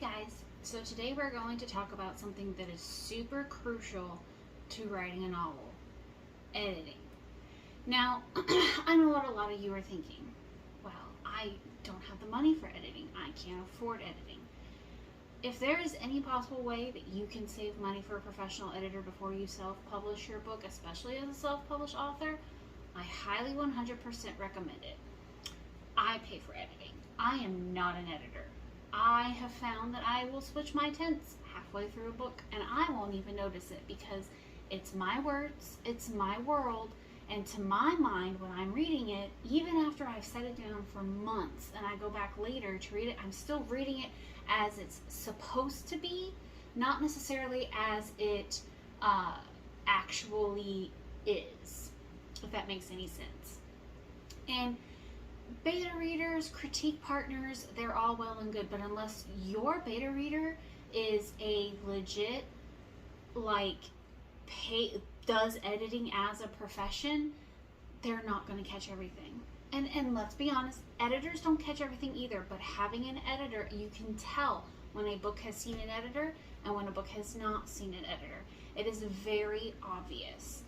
Guys, so today we're going to talk about something that is super crucial to writing a novel: editing. Now, I know what a lot of you are thinking. Well, I don't have the money for editing. I can't afford editing. If there is any possible way that you can save money for a professional editor before you self-publish your book, especially as a self-published author, I highly 100% recommend it. I pay for editing. I am not an editor. I have found that I will switch my tense halfway through a book and I won't even notice it because it's my words, it's my world, and to my mind when I'm reading it, even after I've set it down for months and I go back later to read it, I'm still reading it as it's supposed to be, not necessarily as it actually is, if that makes any sense. And beta readers, critique partners, they're all well and good, but unless your beta reader is a legit, does editing as a profession, they're not going to catch everything. And let's be honest, editors don't catch everything either, but having an editor, you can tell when a book has seen an editor and when a book has not seen an editor. It is very obvious.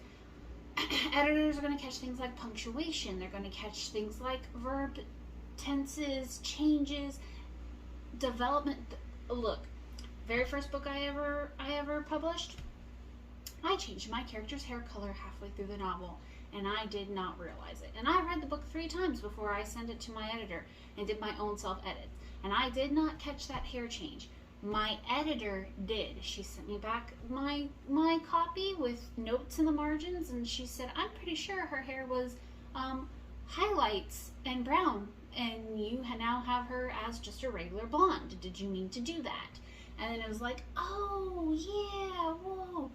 Editors are going to catch things like punctuation. They're going to catch things like verb tenses, changes, development. Look, very first book I ever published, I changed my character's hair color halfway through the novel, and I did not realize it. And I read the book 3 times before I sent it to my editor and did my own self-edits, and I did not catch that hair change. My editor did. She sent me back my copy with notes in the margins, and she said, I'm pretty sure her hair was highlights and brown, and you now have her as just a regular blonde. Did you mean to do that? And then it was like, oh, yeah, whoa.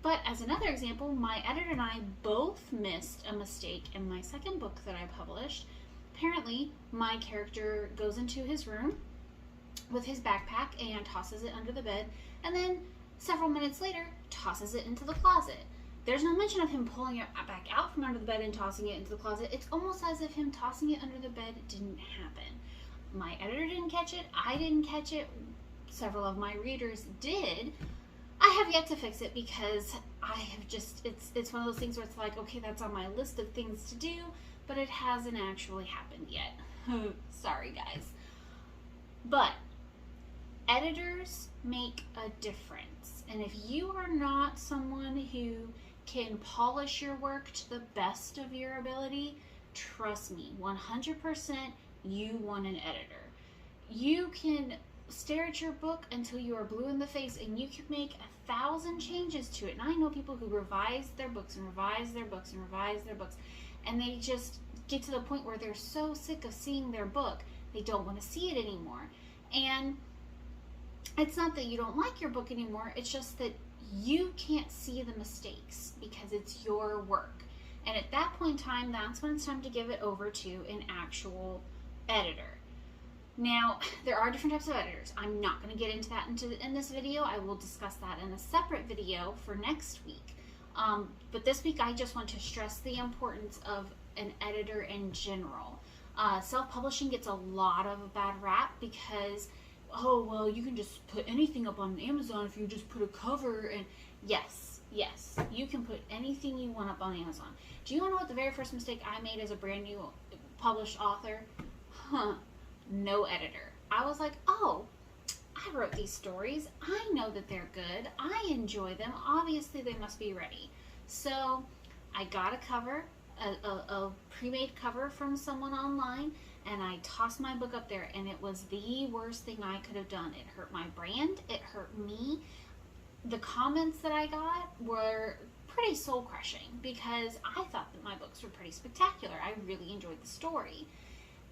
But as another example, my editor and I both missed a mistake in my second book that I published. Apparently, my character goes into his room with his backpack and tosses it under the bed, and then several minutes later tosses it into the closet. There's no mention of him pulling it back out from under the bed and tossing it into the closet. It's almost as if him tossing it under the bed didn't happen. My editor didn't catch it. I didn't catch it. Several of my readers did. I have yet to fix it because I have just, it's one of those things where it's like, okay, that's on my list of things to do, but it hasn't actually happened yet. Sorry, guys. But editors make a difference, and if you are not someone who can polish your work to the best of your ability, trust me, 100% you want an editor. You can stare at your book until you are blue in the face and you can make 1,000 changes to it. And I know people who revise their books and revise their books and revise their books, and they just get to the point where they're so sick of seeing their book they don't want to see it anymore. And it's not that you don't like your book anymore, it's just that you can't see the mistakes because it's your work. And at that point in time, that's when it's time to give it over to an actual editor. Now, there are different types of editors. I'm not going to get into that in this video. I will discuss that in a separate video for next week. But this week, I just want to stress the importance of an editor in general. Self-publishing gets a lot of a bad rap because, oh, well, you can just put anything up on Amazon if you just put a cover. And yes, you can put anything you want up on Amazon. Do you want to know what the very first mistake I made as a brand new published author? No editor. I was like, oh, I wrote these stories. I know that they're good. I enjoy them. Obviously, they must be ready. So I got a cover, a pre-made cover from someone online, and I tossed my book up there, and it was the worst thing I could have done. It hurt my brand. It hurt me. The comments that I got were pretty soul-crushing because I thought that my books were pretty spectacular. I really enjoyed the story.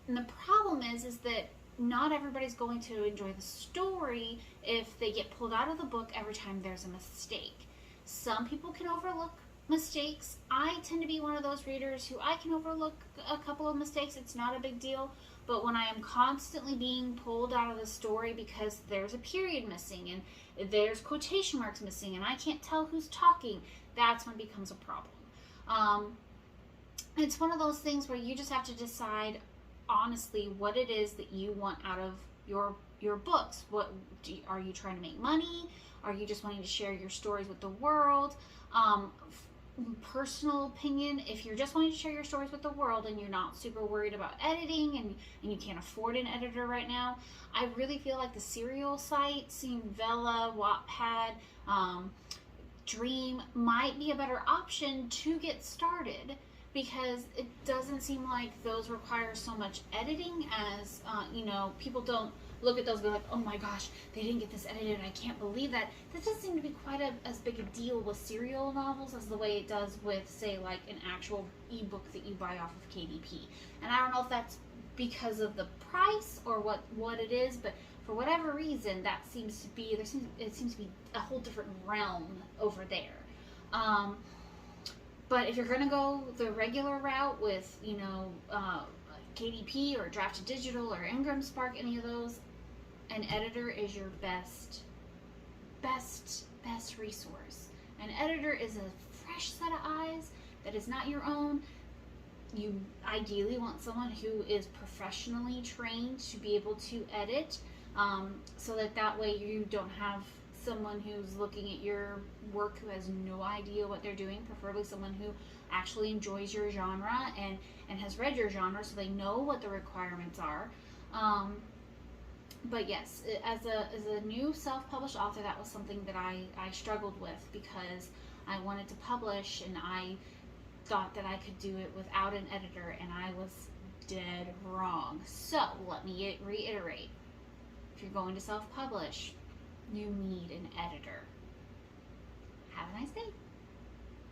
And the problem is that not everybody's going to enjoy the story if they get pulled out of the book every time there's a mistake. Some people can overlook mistakes. I tend to be one of those readers who I can overlook a couple of mistakes. It's not a big deal. But when I am constantly being pulled out of the story because there's a period missing and there's quotation marks missing and I can't tell who's talking, that's when it becomes a problem. It's one of those things where you just have to decide honestly what it is that you want out of your books. Are you trying to make money? Are you just wanting to share your stories with the world? Personal opinion, if you're just wanting to share your stories with the world and you're not super worried about editing and you can't afford an editor right now, I really feel like the serial sites, Vella, Wattpad, Dream might be a better option to get started, because it doesn't seem like those require so much editing as, people don't look at those and be like, oh my gosh, they didn't get this edited and I can't believe that. That doesn't seem to be quite as big a deal with serial novels as the way it does with, say, like an actual ebook that you buy off of KDP. And I don't know if that's because of the price or what it is, but for whatever reason, it seems to be a whole different realm over there. But if you're going to go the regular route with, KDP or Draft to Digital or Ingram Spark, any of those, an editor is your best resource. An editor is a fresh set of eyes that is not your own. You ideally want someone who is professionally trained to be able to edit, so that way you don't have someone who's looking at your work who has no idea what they're doing, preferably someone who actually enjoys your genre and has read your genre so they know what the requirements are. But yes, as a new self-published author, that was something that I struggled with, because I wanted to publish and I thought that I could do it without an editor, and I was dead wrong. So let me reiterate. If you're going to self-publish, you need an editor. Have a nice day.